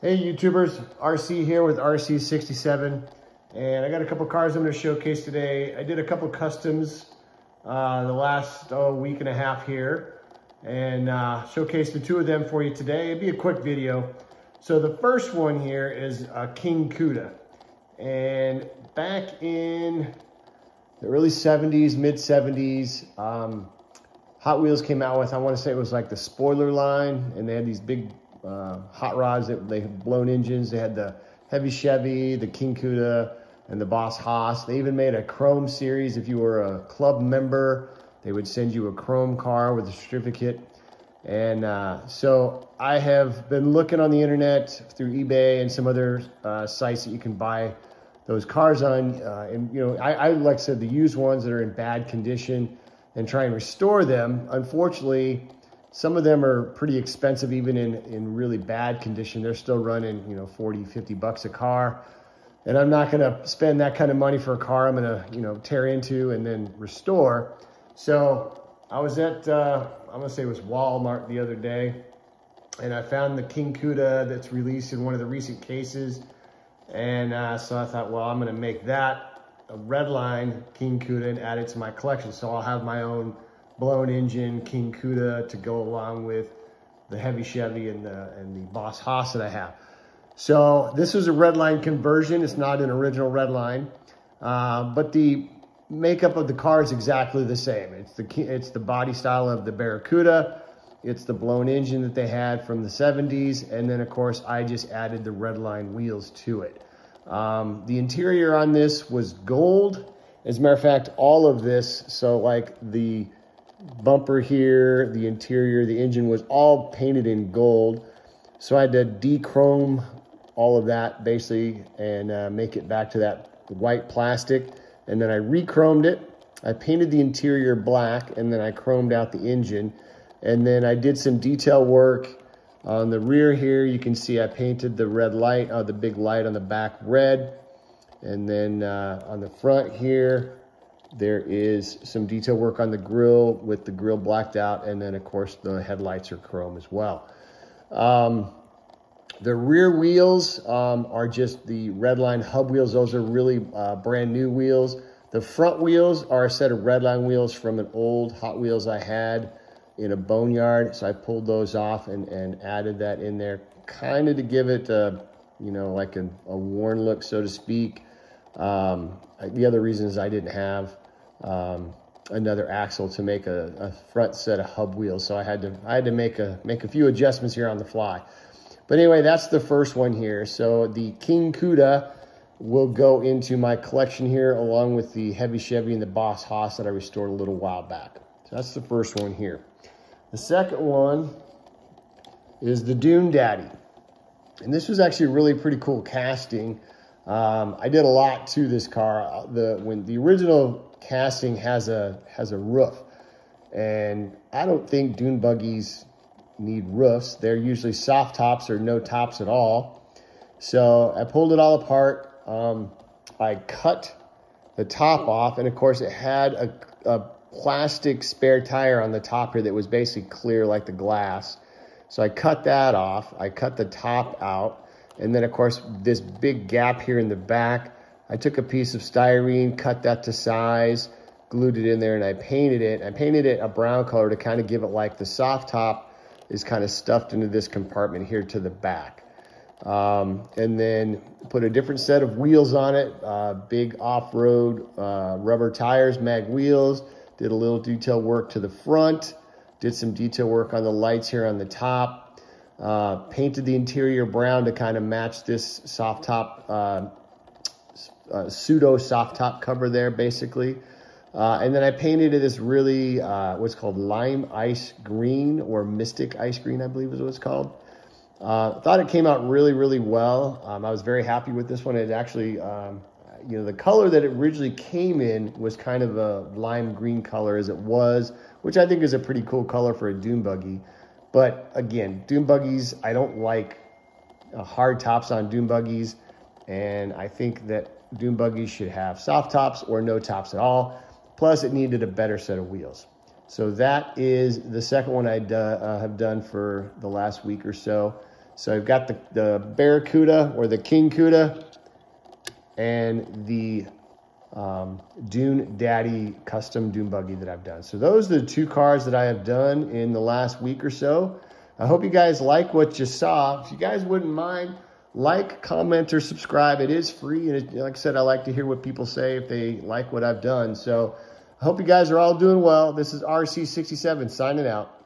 Hey YouTubers, RC here with RC67, and I got a couple cars I'm going to showcase today. I did a couple customs the last week and a half here, and showcased the two of them for you today. It'd be a quick video. So the first one here is a King Cuda, and back in the early 70s, mid 70s, Hot Wheels came out with, I want to say it was like the spoiler line, and they had these big hot rods that they had blown engines. They had the heavy Chevy, the King Cuda, and the Boss Haas. They even made a chrome series. If you were a club member, they would send you a chrome car with a certificate. And so I have been looking on the internet through eBay and some other sites that you can buy those cars on. And you know, I like I said, the used ones that are in bad condition and try and restore them. Unfortunately, some of them are pretty expensive, even in really bad condition. They're still running, you know, 40, 50 bucks a car. And I'm not gonna spend that kind of money for a car I'm gonna, you know, tear into and then restore. So I was at, I'm gonna say it was Walmart the other day, and I found the King Cuda that's released in one of the recent cases. And so I thought, well, I'm gonna make that a Redline King Cuda and add it to my collection. So I'll have my own blown engine King Cuda to go along with the heavy Chevy and the Boss Haas that I have. So this is a Redline conversion. It's not an original Redline, but the makeup of the car is exactly the same. It's the body style of the Baracuda. It's the blown engine that they had from the 70s. And then of course I just added the Redline wheels to it. The interior on this was gold. As a matter of fact, all of this, so like the bumper here, the interior, the engine was all painted in gold. So I had to de-chrome all of that basically and make it back to that white plastic. And then I re-chromed it. I painted the interior black, and then I chromed out the engine. And then I did some detail work on the rear here. You can see I painted the red light, the big light on the back red. And then on the front here, there is some detail work on the grille with the grille blacked out. And then of course the headlights are chrome as well. The rear wheels are just the Redline hub wheels. Those are really brand new wheels. The front wheels are a set of Redline wheels from an old Hot Wheels I had in a boneyard. So I pulled those off and added that in there, kind of to give it, you know, like a worn look, so to speak. The other reason is I didn't have another axle to make a front set of hub wheels, so I had to make a few adjustments here on the fly. But anyway, that's the first one here. So the King Cuda will go into my collection here along with the heavy Chevy and the Boss Haas that I restored a little while back. So that's the first one here. The second one is the Dune Daddy, and this was actually a really pretty cool casting. I did a lot to this car. When the original casting has a roof, and I don't think dune buggies need roofs. They're usually soft tops or no tops at all. So I pulled it all apart. I cut the top off, and of course it had a plastic spare tire on the top here that was basically clear like the glass. So I cut that off. I cut the top out. And then, of course, this big gap here in the back, I took a piece of styrene, cut that to size, glued it in there, and I painted it. I painted it a brown color to kind of give it like the soft top is kind of stuffed into this compartment here to the back. And then put a different set of wheels on it, big off-road rubber tires, mag wheels, did a little detail work to the front, did some detail work on the lights here on the top. Painted the interior brown to kind of match this soft top, pseudo soft top cover there basically. And then I painted it this really, what's called lime ice green, or mystic ice green, I believe is what it's called. Thought it came out really, really well. I was very happy with this one. It actually, you know, the color that it originally came in was kind of a lime green color as it was, which I think is a pretty cool color for a dune buggy. But again, dune buggies, I don't like hard tops on dune buggies. And I think that dune buggies should have soft tops or no tops at all. Plus, it needed a better set of wheels. So that is the second one I have done for the last week or so. So I've got the Baracuda or the King Cuda and the Dune Daddy custom Dune buggy that I've done. So those are the 2 cars that I have done in the last week or so. I hope you guys like what you saw. If you guys wouldn't mind, like, comment, or subscribe. It is free. And like I said, I like to hear what people say if they like what I've done. So I hope you guys are all doing well. This is RC67 signing out.